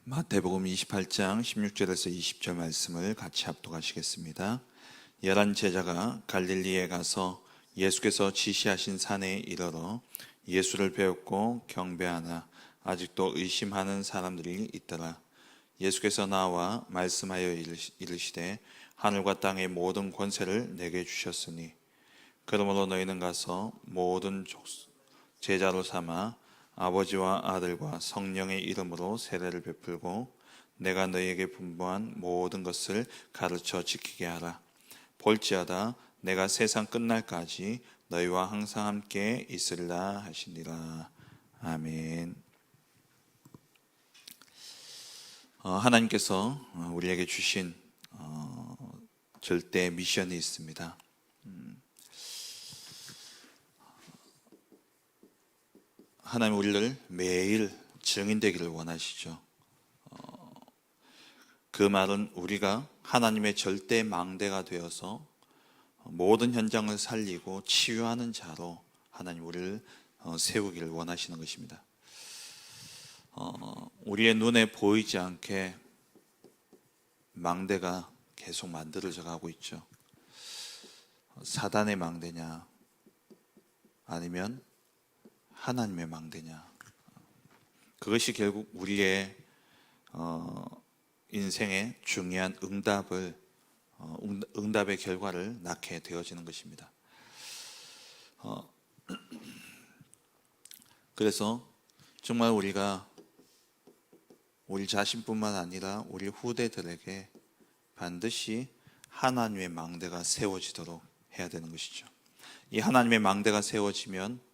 마태복음 28장 16절에서 20절 말씀을 같이 합독하시겠습니다. 11 제자가 갈릴리에 가서 예수께서 지시하신 산에 이르러 예수를 배웠고 경배하나 아직도 의심하는 사람들이 있더라. 예수께서 나와 말씀하여 이르시되 하늘과 땅의 모든 권세를 내게 주셨으니 그러므로 너희는 가서 모든 제자로 삼아 아버지와 아들과 성령의 이름으로 세례를 베풀고 내가 너희에게 분부한 모든 것을 가르쳐 지키게 하라. 볼지어다 내가 세상 끝날까지 너희와 항상 함께 있으리라 하시니라. 아멘. 하나님께서 우리에게 주신 절대 미션이 있습니다. 하나님 우리를 매일 증인되기를 원하시죠. 그 말은 우리가 하나님의 절대 망대가 되어서 모든 현장을 살리고 치유하는 자로 하나님 우리를 세우기를 원하시는 것입니다. 우리의 눈에 보이지 않게 망대가 계속 만들어져 가고 있죠. 사단의 망대냐 아니면 하나님의 망대냐, 그것이 결국 우리의 인생의 중요한 응답의 결과를 낳게 되어지는 것입니다. 그래서 정말 우리가 우리 자신뿐만 아니라 우리 후대들에게 반드시 하나님의 망대가 세워지도록 해야 되는 것이죠. 이 하나님의 망대가 세워지면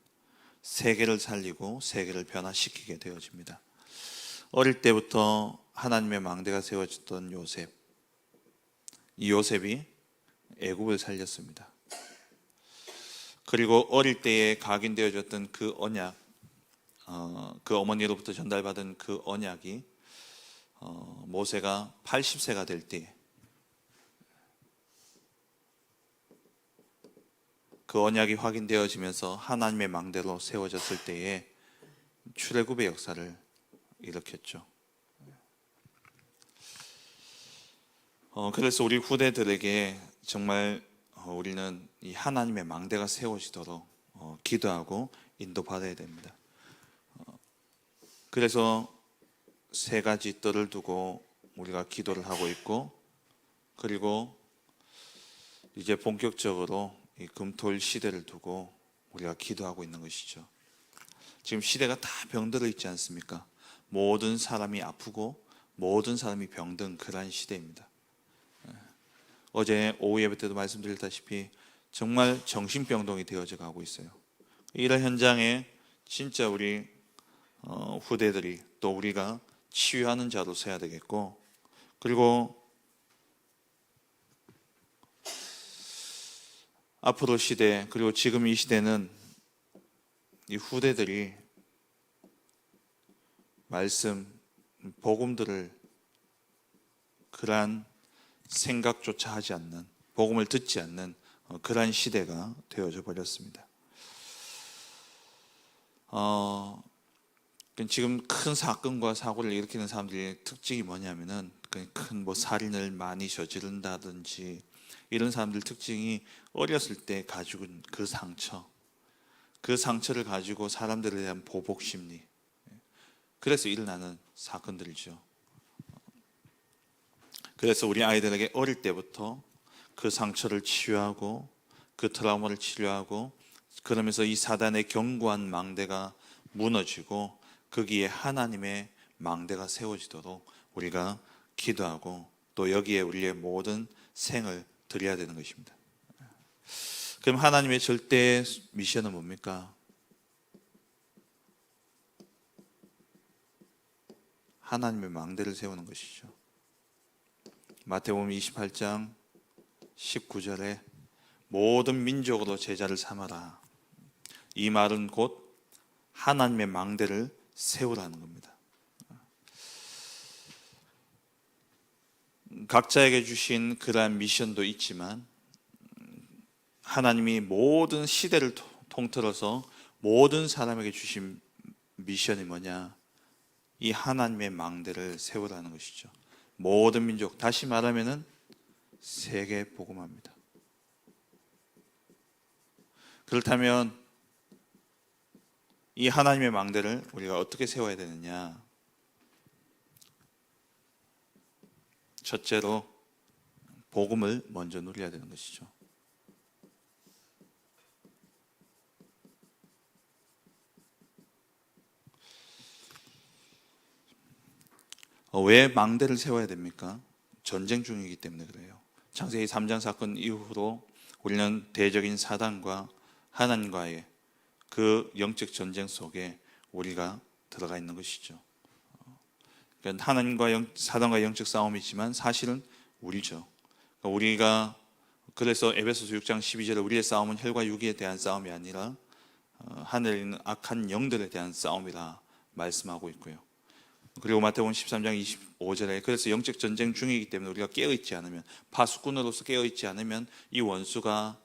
세계를 살리고 세계를 변화시키게 되어집니다. 어릴 때부터 하나님의 망대가 세워졌던 요셉, 이 요셉이 애굽을 살렸습니다. 그리고 어릴 때에 각인되어졌던 그 언약, 그 어머니로부터 전달받은 그 언약이 모세가 80세가 될 때 그 언약이 확인되어지면서 하나님의 망대로 세워졌을 때에 출애굽의 역사를 일으켰죠. 그래서 우리 후대들에게 정말 우리는 이 하나님의 망대가 세워지도록 기도하고 인도받아야 됩니다. 그래서 세 가지 뜰을 두고 우리가 기도를 하고 있고, 그리고 이제 본격적으로 이 금토일 시대를 두고 우리가 기도하고 있는 것이죠. 지금 시대가 다 병들어 있지 않습니까? 모든 사람이 아프고 모든 사람이 병든 그러한 시대입니다. 어제 오후 예배 때도 말씀드렸다시피 정말 정신병동이 되어져 가고 있어요. 이런 현장에 진짜 우리 후대들이 또 우리가 치유하는 자로 서야 되겠고, 그리고 앞으로 시대, 그리고 지금 이 시대는 이 후대들이 말씀, 복음들을 그러한 생각조차 하지 않는, 복음을 듣지 않는 그러한 시대가 되어져 버렸습니다. 지금 큰 사건과 사고를 일으키는 사람들의 특징이 뭐냐면은 큰 살인을 많이 저지른다든지 이런 사람들 특징이 어렸을 때 가지고 그 상처를 가지고 사람들에 대한 보복 심리, 그래서 일어나는 사건들이죠. 그래서 우리 아이들에게 어릴 때부터 그 상처를 치유하고 그 트라우마를 치료하고, 그러면서 이 사단의 견고한 망대가 무너지고 거기에 하나님의 망대가 세워지도록 우리가 기도하고 또 여기에 우리의 모든 생을 드려야 되는 것입니다. 그럼 하나님의 절대 미션은 뭡니까? 하나님의 망대를 세우는 것이죠. 마태복음 28장 19절에 모든 민족으로 제자를 삼아라. 이 말은 곧 하나님의 망대를 세우라는 겁니다. 각자에게 주신 그러한 미션도 있지만 하나님이 모든 시대를 통틀어서 모든 사람에게 주신 미션이 뭐냐? 이 하나님의 망대를 세우라는 것이죠. 모든 민족, 다시 말하면은 세계 복음화입니다. 그렇다면 이 하나님의 망대를 우리가 어떻게 세워야 되느냐? 첫째로 복음을 먼저 누려야 되는 것이죠. 왜 망대를 세워야 됩니까? 전쟁 중이기 때문에 그래요. 창세기 3장 사건 이후로 우리는 대적인 사단과 하나님과의 그 영적 전쟁 속에 우리가 들어가 있는 것이죠. 그러니까 하나님과 사단과 영적 싸움이지만 사실은 우리죠. 우리가 그래서 에베소서 6장 12절에 우리의 싸움은 혈과 육에 대한 싸움이 아니라 하늘에 있는 악한 영들에 대한 싸움이라 말씀하고 있고요. 그리고 마태복음 13장 25절에 그래서 영적 전쟁 중이기 때문에 우리가 깨어있지 않으면, 파수꾼으로서 깨어있지 않으면 이 원수가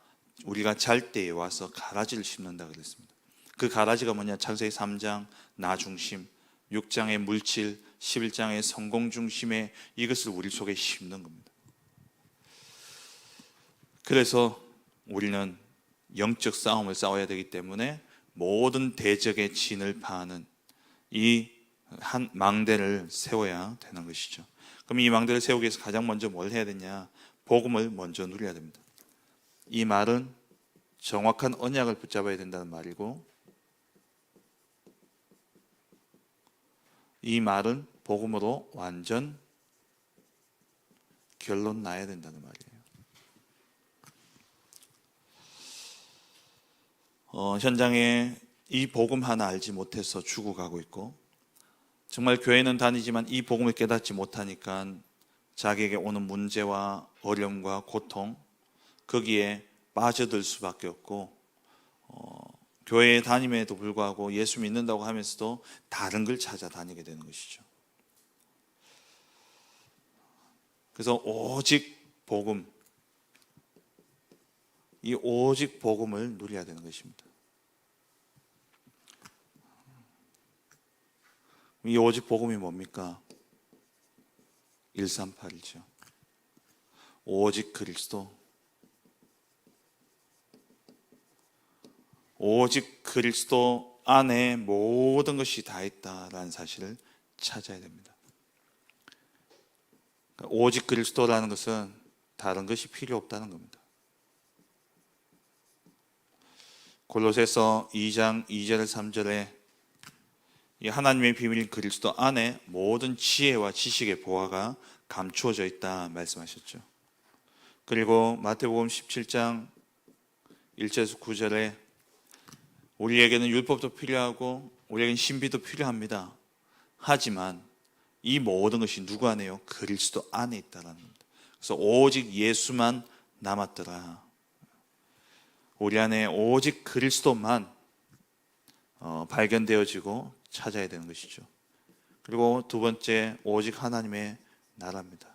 우리가 잘 때에 와서 가라지를 심는다 그랬습니다. 그 가라지가 뭐냐? 창세기 3장 나 중심, 6장의 물질, 11장의 성공 중심에 이것을 우리 속에 심는 겁니다. 그래서 우리는 영적 싸움을 싸워야 되기 때문에 모든 대적의 진을 파하는 이 한 망대를 세워야 되는 것이죠. 그럼 이 망대를 세우기 위해서 가장 먼저 뭘 해야 되냐? 복음을 먼저 누려야 됩니다. 이 말은 정확한 언약을 붙잡아야 된다는 말이고, 이 말은 복음으로 완전 결론 나야 된다는 말이에요. 현장에 이 복음 하나 알지 못해서 죽어가고 있고, 정말 교회는 다니지만 이 복음을 깨닫지 못하니까 자기에게 오는 문제와 어려움과 고통, 거기에 빠져들 수밖에 없고, 교회에 다님에도 불구하고 예수 믿는다고 하면서도 다른 걸 찾아다니게 되는 것이죠. 그래서 오직 복음, 이 오직 복음을 누려야 되는 것입니다. 이 오직 복음이 뭡니까? 138이죠. 오직 그리스도, 오직 그리스도 안에 모든 것이 다 있다라는 사실을 찾아야 됩니다. 오직 그리스도라는 것은 다른 것이 필요 없다는 겁니다. 골로새서 2장 2절 3절에 이 하나님의 비밀인 그리스도 안에 모든 지혜와 지식의 보화가 감추어져 있다 말씀하셨죠. 그리고 마태복음 17장 1절에서 9절에 우리에게는 율법도 필요하고 우리에게는 신비도 필요합니다. 하지만 이 모든 것이 누구 안에요? 그리스도 안에 있다는 겁니다. 그래서 오직 예수만 남았더라. 우리 안에 오직 그리스도만 발견되어지고 찾아야 되는 것이죠. 그리고 두 번째, 오직 하나님의 나라입니다.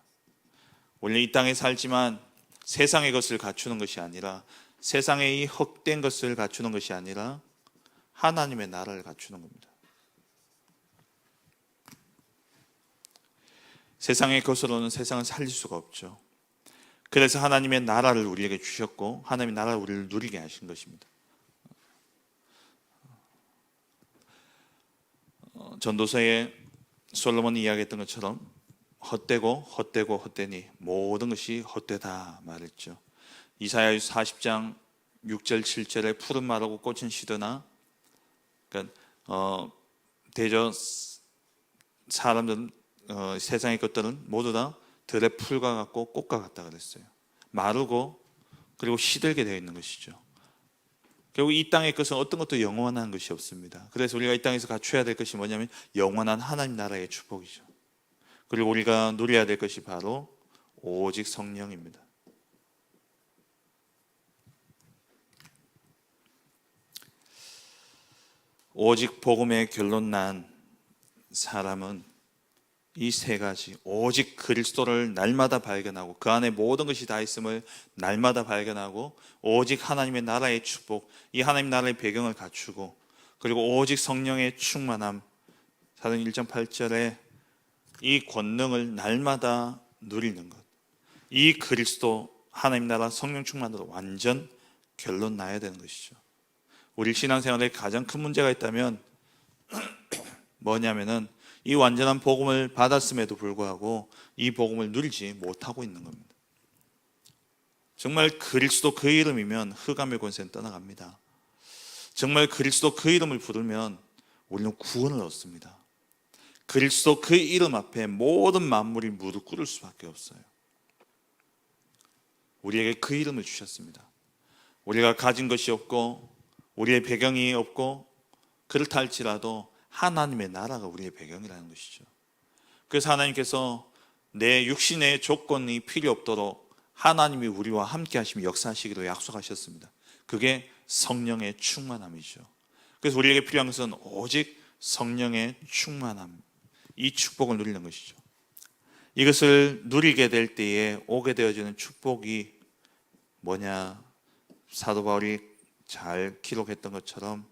원래 이 땅에 살지만 세상의 것을 갖추는 것이 아니라, 세상의 이 헛된 것을 갖추는 것이 아니라 하나님의 나라를 갖추는 겁니다. 세상의 것으로는 세상을 살릴 수가 없죠. 그래서 하나님의 나라를 우리에게 주셨고 하나님의 나라를 우리를 누리게 하신 것입니다. 전도서에 솔로몬이 이야기했던 것처럼 헛되니 모든 것이 헛되다 말했죠. 이사야 40장 6절 7절에 푸른 말하고 꽃은 시드나, 그러니까 대저 사람들은 세상의 것들은 모두 다 들의 풀과 같고 꽃과 같다 그랬어요. 마르고 그리고 시들게 되어 있는 것이죠. 결국 이 땅의 것은 어떤 것도 영원한 것이 없습니다. 그래서 우리가 이 땅에서 갖춰야 될 것이 뭐냐면 영원한 하나님 나라의 축복이죠. 그리고 우리가 누려야 될 것이 바로 오직 성령입니다. 오직 복음의 결론 난 사람은 이 세 가지, 오직 그리스도를 날마다 발견하고 그 안에 모든 것이 다 있음을 날마다 발견하고, 오직 하나님의 나라의 축복, 이 하나님 나라의 배경을 갖추고, 그리고 오직 성령의 충만함, 사도행 1장 8절에 이 권능을 날마다 누리는 것, 이 그리스도 하나님 나라 성령 충만으로 완전 결론 나야 되는 것이죠. 우리 신앙생활에 가장 큰 문제가 있다면 뭐냐면은 이 완전한 복음을 받았음에도 불구하고 이 복음을 누리지 못하고 있는 겁니다. 정말 그리스도 그 이름이면 흑암의 권세는 떠나갑니다. 정말 그리스도 그 이름을 부르면 우리는 구원을 얻습니다. 그리스도 그 이름 앞에 모든 만물이 무릎 꿇을 수밖에 없어요. 우리에게 그 이름을 주셨습니다. 우리가 가진 것이 없고 우리의 배경이 없고 그렇다 할지라도 하나님의 나라가 우리의 배경이라는 것이죠. 그래서 하나님께서 내 육신의 조건이 필요 없도록 하나님이 우리와 함께 하시며 역사하시기로 약속하셨습니다. 그게 성령의 충만함이죠. 그래서 우리에게 필요한 것은 오직 성령의 충만함, 이 축복을 누리는 것이죠. 이것을 누리게 될 때에 오게 되어지는 축복이 뭐냐? 사도 바울이 잘 기록했던 것처럼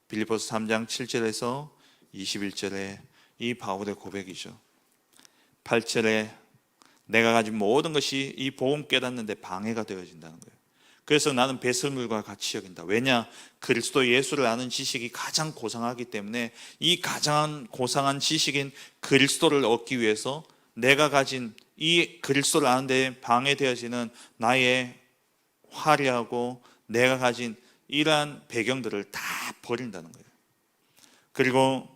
빌립보서 3장 7절에서 21절에 이 바울의 고백이죠. 8절에 내가 가진 모든 것이 이 복음 깨닫는데 방해가 되어진다는 거예요. 그래서 나는 배설물과 같이 여긴다. 왜냐? 그리스도 예수를 아는 지식이 가장 고상하기 때문에 이 가장 고상한 지식인 그리스도를 얻기 위해서 내가 가진 이 그리스도를 아는 데 방해되어지는 나의 화려하고 내가 가진 이러한 배경들을 다 버린다는 거예요. 그리고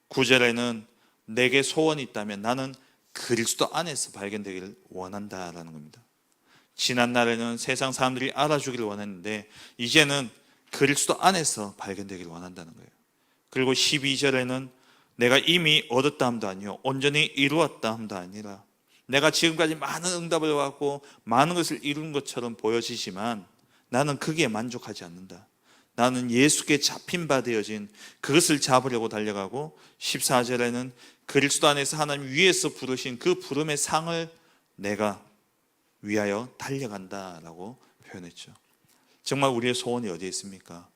9절에는 내게 소원이 있다면 나는 그리스도 안에서 발견되기를 원한다라는 겁니다. 지난 날에는 세상 사람들이 알아주기를 원했는데 이제는 그리스도 안에서 발견되기를 원한다는 거예요. 그리고 12절에는 내가 이미 얻었다 함도 아니요 온전히 이루었다 함도 아니라 내가 지금까지 많은 응답을 받고 많은 것을 이룬 것처럼 보여지지만 나는 거기에 만족하지 않는다. 나는 예수께 잡힌 바 되어진 그것을 잡으려고 달려가고 14절에는 그리스도 안에서 하나님 위에서 부르신 그 부름의 상을 내가 위하여 달려간다라고 표현했죠. 정말 우리의 소원이 어디에 있습니까?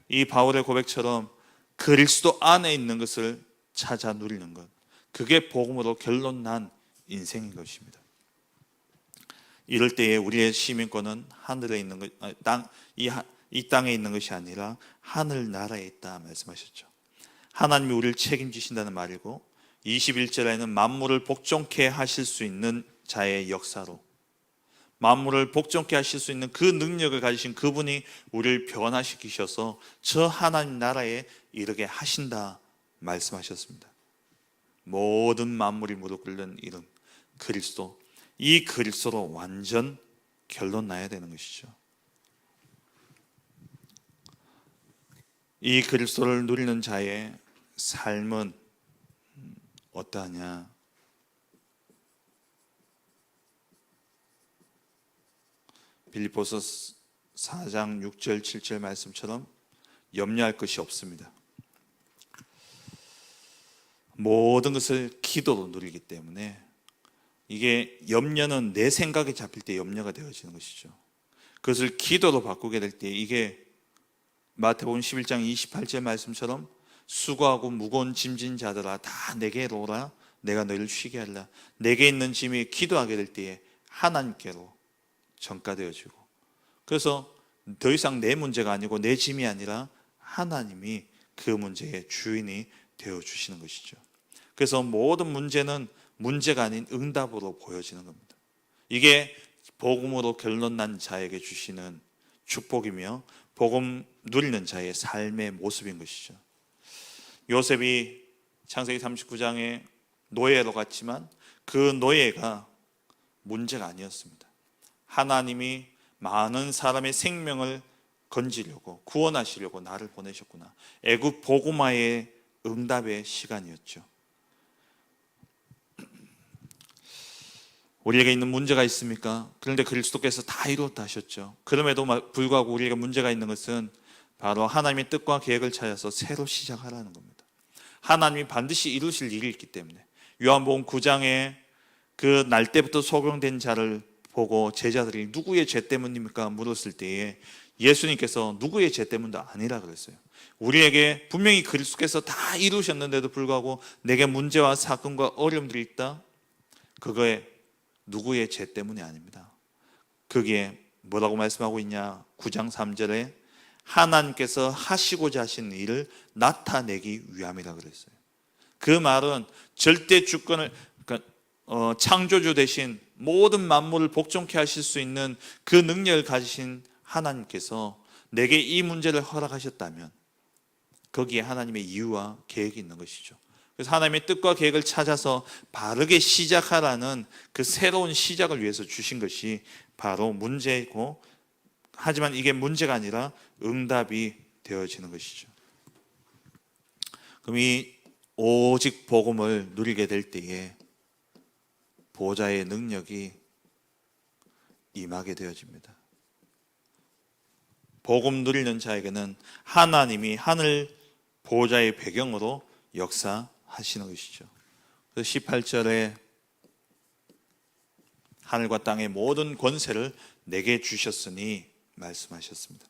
이 바울의 고백처럼 그리스도 안에 있는 것을 찾아 누리는 것, 그게 복음으로 결론 난 인생인 것입니다. 이럴 때에 우리의 시민권은 하늘에 있는 것, 이 땅에 있는 것이 아니라 하늘 나라에 있다 말씀하셨죠. 하나님이 우리를 책임지신다는 말이고 21절에는 만물을 복종케 하실 수 있는 자의 역사로 만물을 복종케 하실 수 있는 그 능력을 가지신 그분이 우리를 변화시키셔서 저 하나님 나라에 이르게 하신다 말씀하셨습니다. 모든 만물이 무릎 꿇는 이름 그리스도, 이 그리스도로 완전 결론 나야 되는 것이죠. 이 그리스도를 누리는 자의 삶은 어떠하냐? 빌립보서 4장 6절 7절 말씀처럼 염려할 것이 없습니다. 모든 것을 기도로 누리기 때문에 이게 염려는 내 생각에 잡힐 때 염려가 되어지는 것이죠. 그것을 기도로 바꾸게 될 때 이게 마태복음 11장 28절 말씀처럼 수고하고 무거운 짐진 자들아 다 내게로 오라 내가 너희를 쉬게 하리라. 내게 있는 짐이 기도하게 될 때에 하나님께로 전가되어지고 그래서 더 이상 내 문제가 아니고 내 짐이 아니라 하나님이 그 문제의 주인이 되어주시는 것이죠. 그래서 모든 문제는 문제가 아닌 응답으로 보여지는 겁니다. 이게 복음으로 결론 난 자에게 주시는 축복이며 복음 누리는 자의 삶의 모습인 것이죠. 요셉이 창세기 39장에 노예로 갔지만 그 노예가 문제가 아니었습니다. 하나님이 많은 사람의 생명을 건지려고 구원하시려고 나를 보내셨구나. 애굽 보고마의 응답의 시간이었죠. 우리에게 있는 문제가 있습니까? 그런데 그리스도께서 다 이루었다 하셨죠. 그럼에도 불구하고 우리에게 문제가 있는 것은 바로 하나님의 뜻과 계획을 찾아서 새로 시작하라는 겁니다. 하나님이 반드시 이루실 일이 있기 때문에 요한복음 9장에 그 날 때부터 소경된 자를 보고 제자들이 누구의 죄 때문입니까? 물었을 때에 예수님께서 누구의 죄 때문도 아니라 그랬어요. 우리에게 분명히 그리스도께서 다 이루셨는데도 불구하고 내게 문제와 사건과 어려움들이 있다? 그거에 누구의 죄 때문이 아닙니다. 거기에 뭐라고 말씀하고 있냐? 9장 3절에 하나님께서 하시고자 하신 일을 나타내기 위함이라 그랬어요. 그 말은 절대 주권을, 그러니까 창조주 대신 모든 만물을 복종케 하실 수 있는 그 능력을 가지신 하나님께서 내게 이 문제를 허락하셨다면 거기에 하나님의 이유와 계획이 있는 것이죠. 그래서 하나님의 뜻과 계획을 찾아서 바르게 시작하라는 그 새로운 시작을 위해서 주신 것이 바로 문제이고, 하지만 이게 문제가 아니라 응답이 되어지는 것이죠. 그럼 이 오직 복음을 누리게 될 때에 보좌의 능력이 임하게 되어집니다. 복음 누리는 자에게는 하나님이 하늘 보좌의 배경으로 역사하시는 것이죠. 그래서 18절에 하늘과 땅의 모든 권세를 내게 주셨으니 말씀하셨습니다.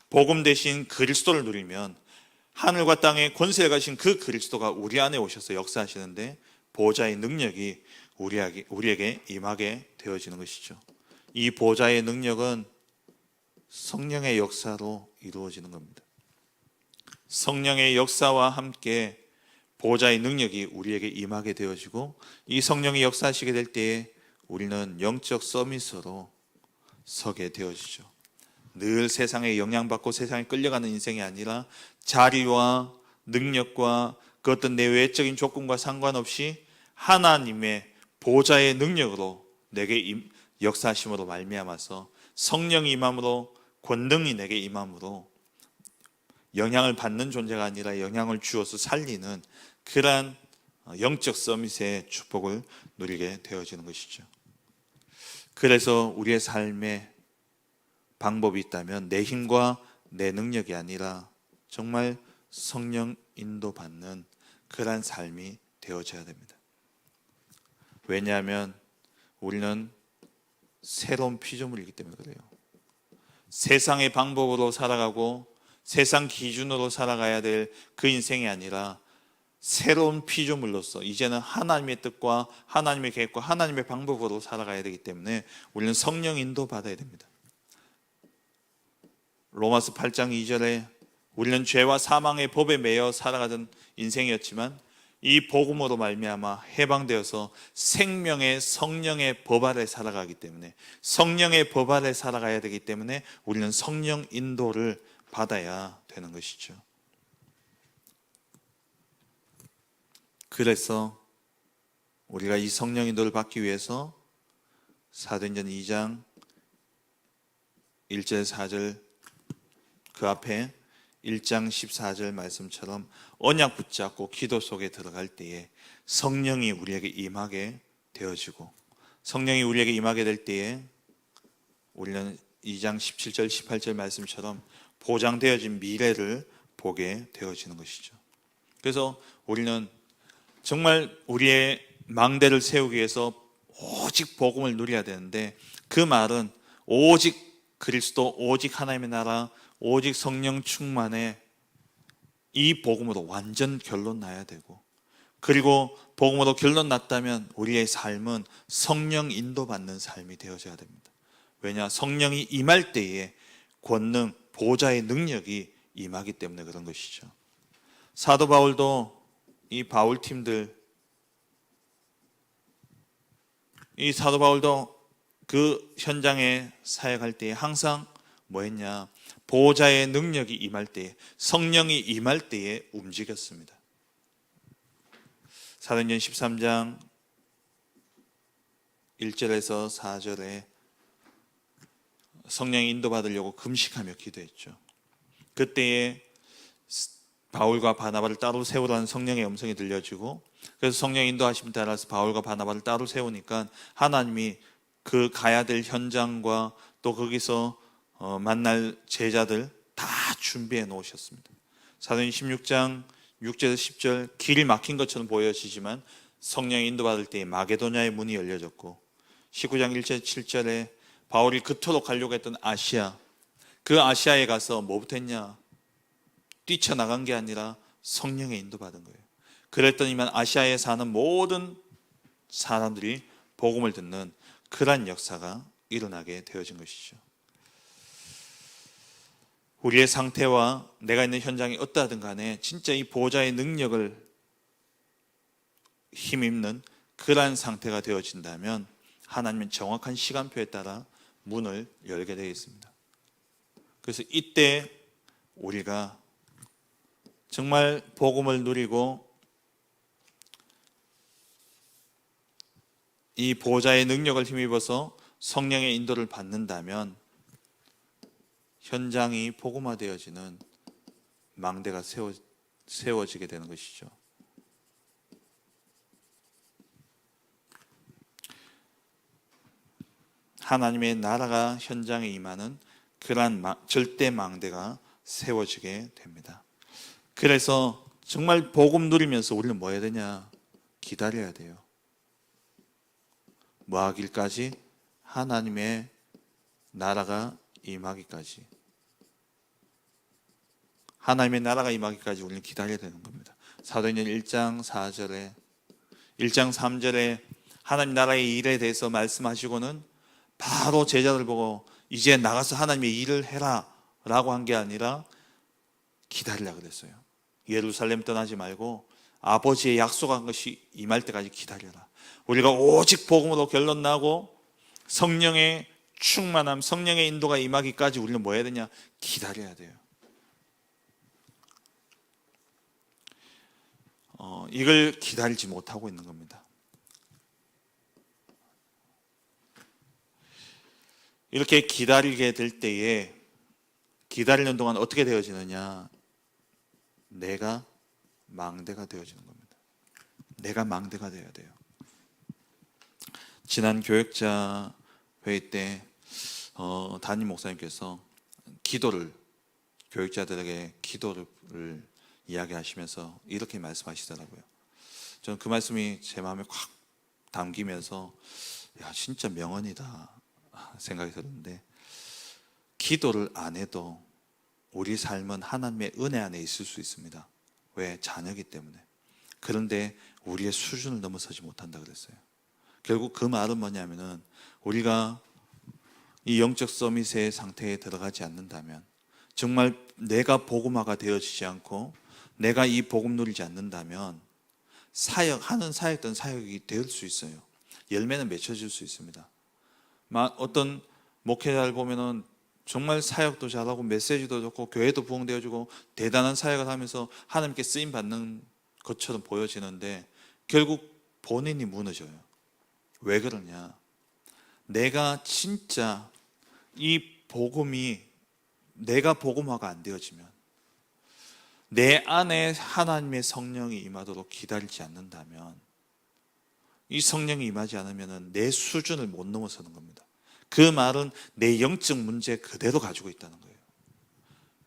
복음 대신 그리스도를 누리면 하늘과 땅의 권세를 가진 그 그리스도가 우리 안에 오셔서 역사하시는데 보좌의 능력이 우리에게 임하게 되어지는 것이죠. 이 보좌의 능력은 성령의 역사로 이루어지는 겁니다. 성령의 역사와 함께 보좌의 능력이 우리에게 임하게 되어지고, 이 성령이 역사하시게 될 때에 우리는 영적 서밋으로 서게 되어지죠. 늘 세상에 영향받고 세상에 끌려가는 인생이 아니라 자리와 능력과 그 어떤 내 외적인 조건과 상관없이 하나님의 보좌의 능력으로 내게 역사하심으로 말미암아서 성령이 임함으로, 권능이 내게 임함으로 영향을 받는 존재가 아니라 영향을 주어서 살리는 그러한 영적 서밋의 축복을 누리게 되어지는 것이죠. 그래서 우리의 삶에 방법이 있다면 내 힘과 내 능력이 아니라 정말 성령 인도받는 그러한 삶이 되어져야 됩니다. 왜냐하면 우리는 새로운 피조물이기 때문에 그래요. 세상의 방법으로 살아가고 세상 기준으로 살아가야 될 그 인생이 아니라 새로운 피조물로서 이제는 하나님의 뜻과 하나님의 계획과 하나님의 방법으로 살아가야 되기 때문에 우리는 성령 인도 받아야 됩니다. 로마서 8장 2절에 우리는 죄와 사망의 법에 매여 살아가던 인생이었지만 이 복음으로 말미암아 해방되어서 생명의 성령의 법 아래 살아가기 때문에, 성령의 법 아래 살아가야 되기 때문에 우리는 성령 인도를 받아야 되는 것이죠. 그래서 우리가 이 성령 인도를 받기 위해서 사도행전 2장 1절 4절 그 앞에 1장 14절 말씀처럼 언약 붙잡고 기도 속에 들어갈 때에 성령이 우리에게 임하게 되어지고, 성령이 우리에게 임하게 될 때에 우리는 2장 17절 18절 말씀처럼 보장되어진 미래를 보게 되어지는 것이죠. 그래서 우리는 정말 우리의 망대를 세우기 위해서 오직 복음을 누려야 되는데, 그 말은 오직 그리스도, 오직 하나님의 나라, 오직 성령 충만에 이 복음으로 완전 결론 나야 되고, 그리고 복음으로 결론 났다면 우리의 삶은 성령 인도받는 삶이 되어져야 됩니다. 왜냐? 성령이 임할 때에 권능, 보좌의 능력이 임하기 때문에 그런 것이죠. 사도 바울도 이 바울팀들, 이 사도 바울도 그 현장에 사역할 때에 항상 뭐 했냐? 보좌의 능력이 임할 때에, 성령이 임할 때에 움직였습니다. 사도행전 13장 1절에서 4절에 성령이 인도받으려고 금식하며 기도했죠. 그때에 바울과 바나바를 따로 세우라는 성령의 음성이 들려지고, 그래서 성령 인도하심 따라서 바울과 바나바를 따로 세우니까 하나님이 그 가야 될 현장과 또 거기서 만날 제자들 다 준비해 놓으셨습니다. 사도행전 16장 6절에서 10절 길이 막힌 것처럼 보여지지만 성령의 인도받을 때에 마게도냐의 문이 열려졌고, 19장 1절 7절에 바울이 그토록 가려고 했던 아시아, 그 아시아에 가서 뭐부터 했냐? 뛰쳐나간 게 아니라 성령의 인도받은 거예요. 그랬더니만 아시아에 사는 모든 사람들이 복음을 듣는 그러한 역사가 일어나게 되어진 것이죠. 우리의 상태와 내가 있는 현장이 어떠하든 간에 진짜 이 보호자의 능력을 힘입는 그러한 상태가 되어진다면 하나님은 정확한 시간표에 따라 문을 열게 되어 있습니다. 그래서 이때 우리가 정말 복음을 누리고 이 보호자의 능력을 힘입어서 성령의 인도를 받는다면 현장이 복음화되어지는 망대가 세워지게 되는 것이죠. 하나님의 나라가 현장에 임하는 그러한 절대 망대가 세워지게 됩니다. 그래서 정말 복음 누리면서 우리는 뭐 해야 되냐? 기다려야 돼요. 뭐 하길까지? 하나님의 나라가 임하기까지. 하나님의 나라가 임하기까지 우리는 기다려야 되는 겁니다. 사도행전 1장 4절에 1장 3절에 하나님 나라의 일에 대해서 말씀하시고는 바로 제자들 보고 이제 나가서 하나님의 일을 해라 라고 한 게 아니라 기다리라 그랬어요. 예루살렘 떠나지 말고 아버지의 약속한 것이 임할 때까지 기다려라. 우리가 오직 복음으로 결론 나고 성령의 충만함, 성령의 인도가 임하기까지 우리는 뭐 해야 되냐? 기다려야 돼요. 이걸 기다리지 못하고 있는 겁니다. 이렇게 기다리게 될 때에 기다리는 동안 어떻게 되어지느냐? 내가 망대가 되어지는 겁니다. 내가 망대가 되어야 돼요. 지난 교역자 회의 때 담임 목사님께서 교역자들에게 기도를 이야기하시면서 이렇게 말씀하시더라고요. 저는 그 말씀이 제 마음에 확 담기면서 야, 진짜 명언이다 생각이 들었는데, 기도를 안 해도 우리 삶은 하나님의 은혜 안에 있을 수 있습니다. 왜? 자녀이기 때문에. 그런데 우리의 수준을 넘어서지 못한다 그랬어요. 결국 그 말은 뭐냐면은 우리가 이 영적 서밋의 상태에 들어가지 않는다면, 정말 내가 복음화가 되어지지 않고 내가 이 복음 누리지 않는다면 하는 사역든 사역이 될 수 있어요. 열매는 맺혀질 수 있습니다. 어떤 목회자를 보면은 정말 사역도 잘하고 메시지도 좋고 교회도 부흥되어지고 대단한 사역을 하면서 하나님께 쓰임 받는 것처럼 보여지는데 결국 본인이 무너져요. 왜 그러냐? 내가 진짜 이 복음이 내가 복음화가 안 되어지면, 내 안에 하나님의 성령이 임하도록 기다리지 않는다면, 이 성령이 임하지 않으면 내 수준을 못 넘어서는 겁니다. 그 말은 내 영적 문제 그대로 가지고 있다는 거예요.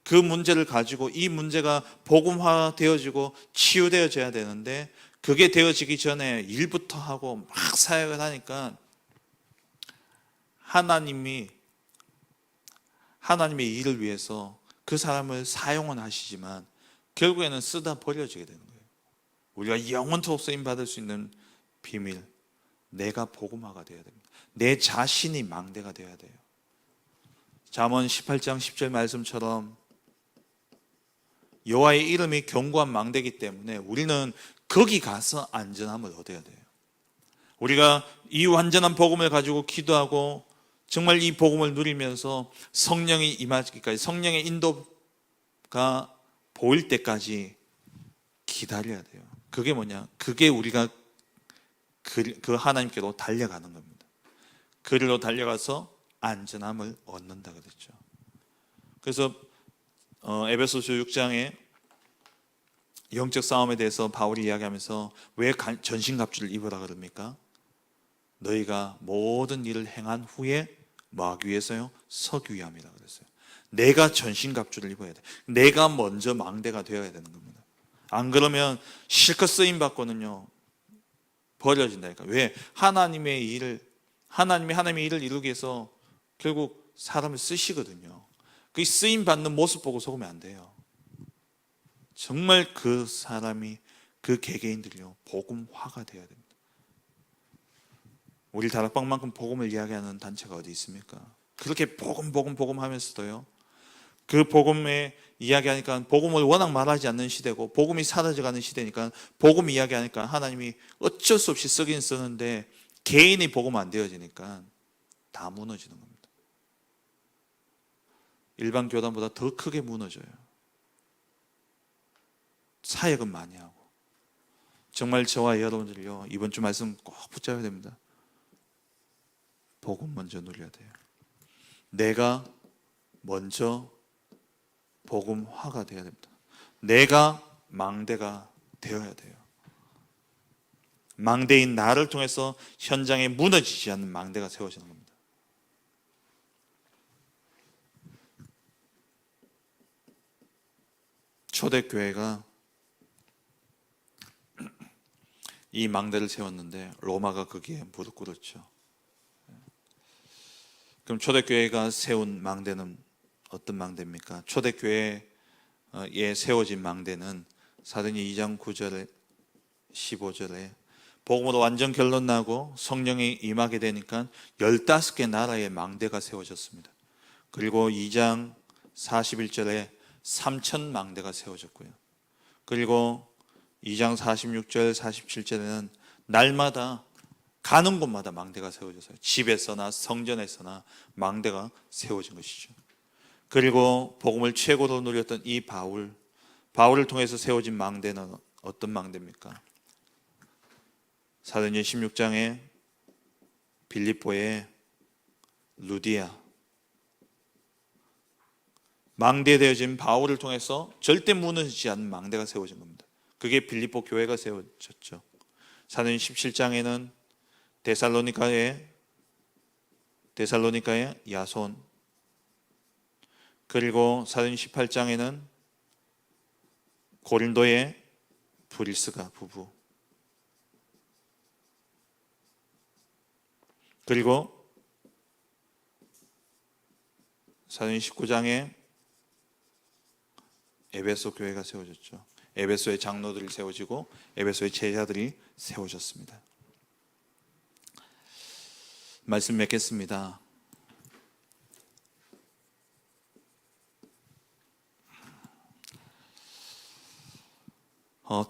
그 문제를 가지고 이 문제가 복음화 되어지고 치유되어져야 되는데, 그게 되어지기 전에 일부터 하고 막 사역을 하니까 하나님의 일을 위해서 그 사람을 사용은 하시지만 결국에는 쓰다 버려지게 되는 거예요. 우리가 영원토록 쓰임 받을 수 있는 비밀, 내가 복음화가 되어야 됩니다. 내 자신이 망대가 되어야 돼요. 잠언 18장 10절 말씀처럼 여호와의 이름이 견고한 망대이기 때문에 우리는 거기 가서 안전함을 얻어야 돼요. 우리가 이 완전한 복음을 가지고 기도하고 정말 이 복음을 누리면서 성령이 임하기까지, 성령의 인도가 보일 때까지 기다려야 돼요. 그게 뭐냐? 그게 우리가 그 하나님께로 달려가는 겁니다. 그리로 달려가서 안전함을 얻는다 그랬죠. 그래서 에베소서 6장에 영적 싸움에 대해서 바울이 이야기하면서 왜 전신갑주를 입으라 그럽니까? 너희가 모든 일을 행한 후에 뭐 하기 위해서요? 서기 위함이라 그랬어요. 내가 전신갑주를 입어야 돼. 내가 먼저 망대가 되어야 되는 겁니다. 안 그러면 실컷 쓰임 받고는요 버려진다니까. 왜? 하나님의 일을 이루기 위해서 결국 사람을 쓰시거든요. 그 쓰임 받는 모습 보고 속으면 안 돼요. 정말 그 사람이, 그 개개인들이요, 복음화가 되어야 됩니다. 우리 다락방만큼 복음을 이야기하는 단체가 어디 있습니까? 그렇게 복음 하면서도요, 그 복음에 이야기하니까, 복음을 워낙 말하지 않는 시대고 복음이 사라져가는 시대니까 복음 이야기하니까 하나님이 어쩔 수 없이 쓰긴 쓰는데 개인이 복음 안 되어지니까 다 무너지는 겁니다. 일반 교단보다 더 크게 무너져요. 사역은 많이 하고. 정말 저와 여러분들이요, 이번 주 말씀 꼭 붙잡아야 됩니다. 복음 먼저 누려야 돼요. 내가 먼저 복음화가 되어야 됩니다. 내가 망대가 되어야 돼요. 망대인 나를 통해서 현장에 무너지지 않는 망대가 세워지는 겁니다. 초대교회가 이 망대를 세웠는데 로마가 거기에 무릎 꿇었죠. 그럼 초대교회가 세운 망대는 어떤 망대입니까? 초대교회에 세워진 망대는 사도행전 2장 9절에 15절에 복음으로 완전 결론나고 성령이 임하게 되니까 15개 나라의 망대가 세워졌습니다. 그리고 2장 41절에 3천 망대가 세워졌고요. 그리고 2장 46절 47절에는 날마다 가는 곳마다 망대가 세워졌어요. 집에서나 성전에서나 망대가 세워진 것이죠. 그리고 복음을 최고로 누렸던 이 바울을 통해서 세워진 망대는 어떤 망대입니까? 사도행전 16장에 빌립보의 루디아, 망대되어진 바울을 통해서 절대 무너지지 않는 망대가 세워진 겁니다. 그게 빌립보 교회가 세워졌죠. 사도행전 17장에는 데살로니가의 야손, 그리고 사도행전 18장에는 고린도의 브리스가 부부, 그리고 사도행전 19장에 에베소 교회가 세워졌죠. 에베소의 장로들이 세워지고 에베소의 제자들이 세워졌습니다. 말씀 맺겠습니다.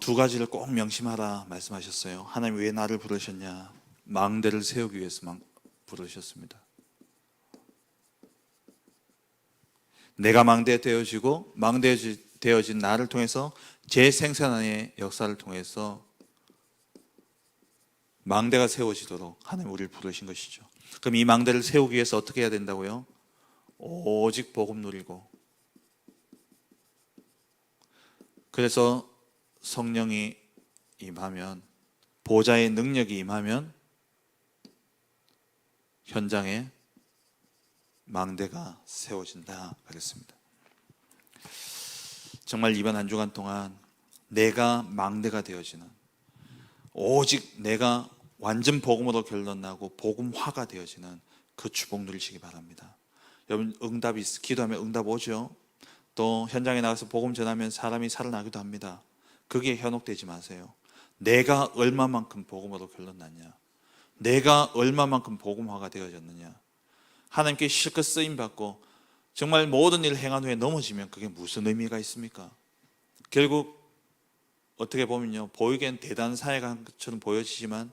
두 가지를 꼭 명심하라 말씀하셨어요. 하나님 왜 나를 부르셨냐? 망대를 세우기 위해서 부르셨습니다. 내가 망대되어지고 망대되어진 나를 통해서 재생산의 역사를 통해서 망대가 세워지도록 하나님 우리를 부르신 것이죠. 그럼 이 망대를 세우기 위해서 어떻게 해야 된다고요? 오직 복음 누리고, 그래서 성령이 임하면, 보좌의 능력이 임하면 현장에 망대가 세워진다 그랬습니다. 정말 이번 한 주간 동안 내가 망대가 되어지는, 오직 내가 완전 복음으로 결론나고 복음화가 되어지는 그 축복 누리시기 바랍니다. 여러분, 응답이 기도하면 응답 오죠. 또 현장에 나가서 복음 전하면 사람이 살아나기도 합니다. 그게 현혹되지 마세요. 내가 얼마만큼 복음으로 결론났냐, 내가 얼마만큼 복음화가 되어졌느냐, 하나님께 실컷 쓰임받고 정말 모든 일을 행한 후에 넘어지면 그게 무슨 의미가 있습니까? 결국 어떻게 보면요, 보이기엔 대단한 사회가 한 것처럼 보여지지만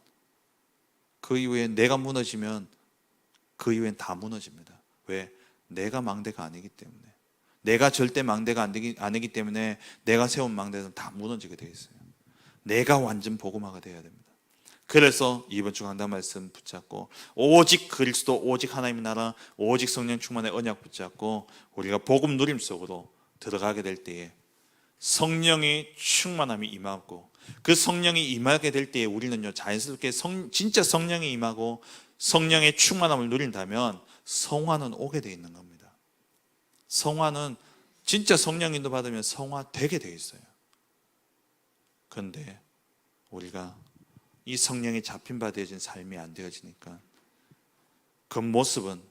그 이후에 내가 무너지면 그 이후엔 다 무너집니다. 왜? 내가 망대가 아니기 때문에. 내가 절대 망대가 아니기 때문에 내가 세운 망대는 다 무너지게 되어 있어요. 내가 완전 복음화가 되어야 됩니다. 그래서 이번 주 강단 말씀 붙잡고 오직 그리스도, 오직 하나님의 나라, 오직 성령 충만의 언약 붙잡고 우리가 복음 누림 속으로 들어가게 될 때에 성령의 충만함이 임하고, 그 성령이 임하게 될 때에 우리는요 자연스럽게 진짜 성령이 임하고 성령의 충만함을 누린다면 성화는 오게 되어 있는 겁니다. 성화는 진짜 성령 인도 받으면 성화되게 되어 있어요. 그런데 우리가 이 성령이 잡힌 바 되어진 삶이 안 되어지니까 겉모습은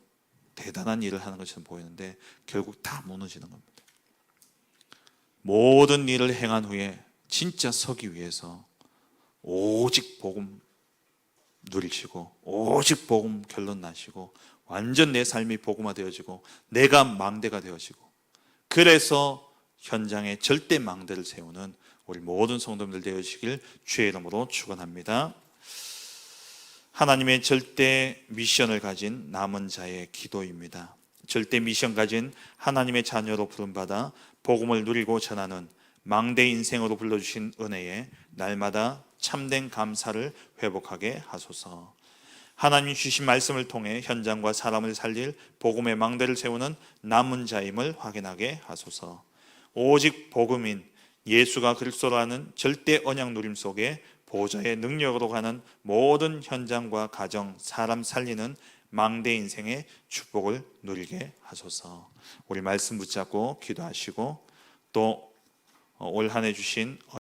대단한 일을 하는 것처럼 보이는데 결국 다 무너지는 겁니다. 모든 일을 행한 후에 진짜 서기 위해서 오직 복음 누리시고 오직 복음 결론 나시고 완전 내 삶이 복음화 되어지고 내가 망대가 되어지고, 그래서 현장에 절대 망대를 세우는 우리 모든 성도님들 되어지길 주의 이름으로 축원합니다. 하나님의 절대 미션을 가진 남은 자의 기도입니다. 절대 미션 가진 하나님의 자녀로 부름받아 복음을 누리고 전하는 망대 인생으로 불러주신 은혜에 날마다 참된 감사를 회복하게 하소서. 하나님 주신 말씀을 통해 현장과 사람을 살릴 복음의 망대를 세우는 남은 자임을 확인하게 하소서. 오직 복음인 예수가 그리스도라는 절대 언약 누림 속에 보좌의 능력으로 가는 모든 현장과 가정, 사람 살리는 망대 인생의 축복을 누리게 하소서. 우리 말씀 붙잡고 기도하시고 또 올 한 해 주신